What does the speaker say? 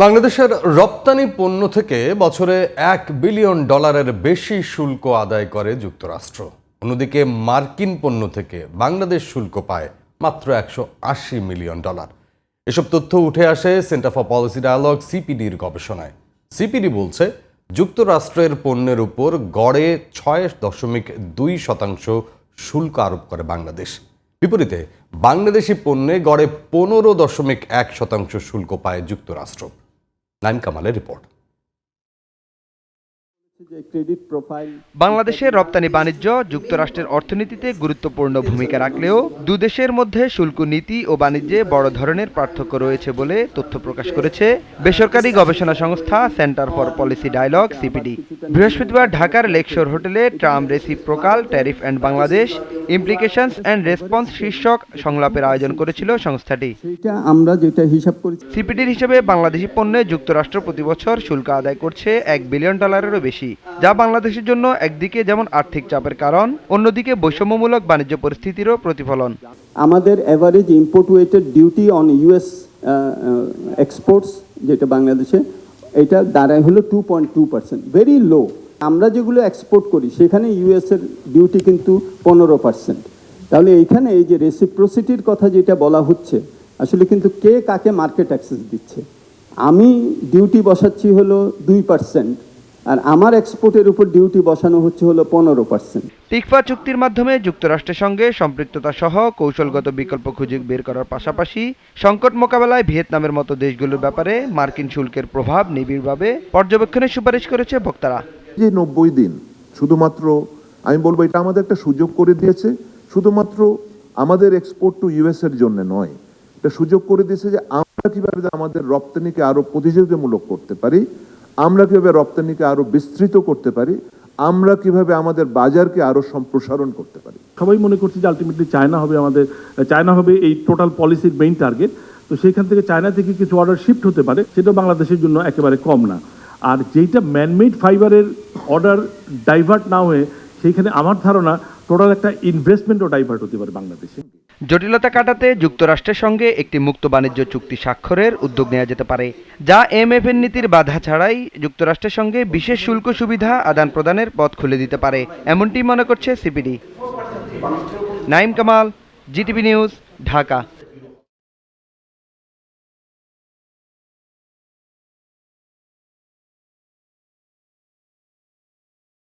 বাংলাদেশের রপ্তানি পণ্য থেকে বছরে $1 বিলিয়ন বেশি শুল্ক আদায় করে যুক্তরাষ্ট্র। অন্যদিকে মার্কিন পণ্য থেকে বাংলাদেশ শুল্ক পায় মাত্র $180 মিলিয়ন। এসব তথ্য উঠে আসে সেন্টার ফর পলিসি ডায়ালগ সিপিডির গবেষণায়। সিপিডি বলছে, যুক্তরাষ্ট্রের পণ্যের উপর গড়ে 6.2% শুল্ক আরোপ করে বাংলাদেশ। বিপরীতে বাংলাদেশি পণ্যে গড়ে 15.1% শুল্ক পায় যুক্তরাষ্ট্র। নাইম কামালের রিপোর্ট। বাংলাদেশের রপ্তানি বাণিজ্য যুক্তরাষ্ট্রের অর্থনীতিতে গুরুত্বপূর্ণ ভূমিকা রাখলেও দুদেশের মধ্যে শুল্ক নীতি ও বাণিজ্যে বড় ধরনের পার্থক্য রয়েছে বলে তথ্য প্রকাশ করেছে বেসরকারি গবেষণা সংস্থা centre for policy dialogue CPD. বৃহস্পতিবার ঢাকার লেকশোর হোটেলে Trump reciprocal tariff and Bangladesh implications and response শীর্ষক সংলাপের আয়োজন করেছিল সংস্থাটি। সিপিডির হিসেবে বাংলাদেশি পণ্যে যুক্তরাষ্ট্র প্রতি বছর শুল্ক আদায় করছে $1 বিলিয়ন বেশি, যা বাংলাদেশের জন্য একদিকে যেমন আর্থিক চাপের কারণ, অন্যদিকে বৈষম্যমূলক বাণিজ্য পরিস্থিতিরও প্রতিফলন। আমাদের average import weighted duty on US exports যেটা বাংলাদেশে, এটা দাঁড়ায় হলো 2.2%, ভেরি লো। আমরা যেগুলো এক্সপোর্ট করি সেখানে ইউএস এর ডিউটি কিন্তু 15%। তাহলে এইখানে এই যে রেসিপ্রোসিটির কথা যেটা বলা হচ্ছে, আসলে কিন্তু কে কাকে মার্কেট অ্যাক্সেস দিচ্ছে। আমি ডিউটি বসাচ্ছি হলো 2%, আর আমার এক্সপোর্টের উপর ডিউটি বসানো হচ্ছে হলো 15%। টিকফা চুক্তির মাধ্যমে যুক্তরাষ্ট্রের সঙ্গে সম্পৃক্ততা সহ কৌশলগত বিকল্প খুঁজে বের করার পাশাপাশি সংকট মোকাবেলায় ভিয়েতনামের মতো দেশগুলোর ব্যাপারে মার্কিন শুল্কের প্রভাব নিবিড়ভাবে পর্যবেক্ষণের সুপারিশ করেছে বক্তারা। যে 90 দিন শুধুমাত্র আমি বলবো এটা আমাদের একটা সুযোগ করে দিয়েছে, শুধুমাত্র আমাদের এক্সপোর্ট টু ইউএস এর জন্য নয়, এটা সুযোগ করে দিয়েছে যে আমরা কিভাবে আমাদের রপ্তানিকে আরো প্রতিযোগিতামূলক করতে পারি, আমরা কিভাবে রপ্তানিকে আরো বিস্তৃত করতে পারি, আমরা কিভাবে আমাদের বাজারকে আরো সম্প্রসারণ করতে পারি। সবাই মনে করছে যে আলটিমেটলি চায়না হবে এই টোটাল পলিসির মেইন টার্গেট। তো সেইখান থেকে চায়না থেকে কিছু অর্ডার শিফট হতে পারে, সেটা বাংলাদেশের জন্য একেবারে কম না। আর যেটা ম্যানমেড ফাইবারের অর্ডার ডাইভার্ট না হয়ে সেইখানে আমার ধারণা টোটাল একটা ইনভেস্টমেন্টও ডাইভার্ট হতে পারে বাংলাদেশে। জটিলতা কাটাতে যুক্তরাষ্ট্রের সঙ্গে একটি মুক্ত বাণিজ্য চুক্তি স্বাক্ষরের উদ্যোগ নেওয়া যেতে পারে, যা এমএফএন নীতির বাধা ছাড়াই যুক্তরাষ্ট্রের সঙ্গে বিশেষ শুল্ক সুবিধা আদান প্রদানের পথ খুলে দিতে পারে, এমনটি মনে করছে CPD. Naim Kamal, GTV news, Dhaka.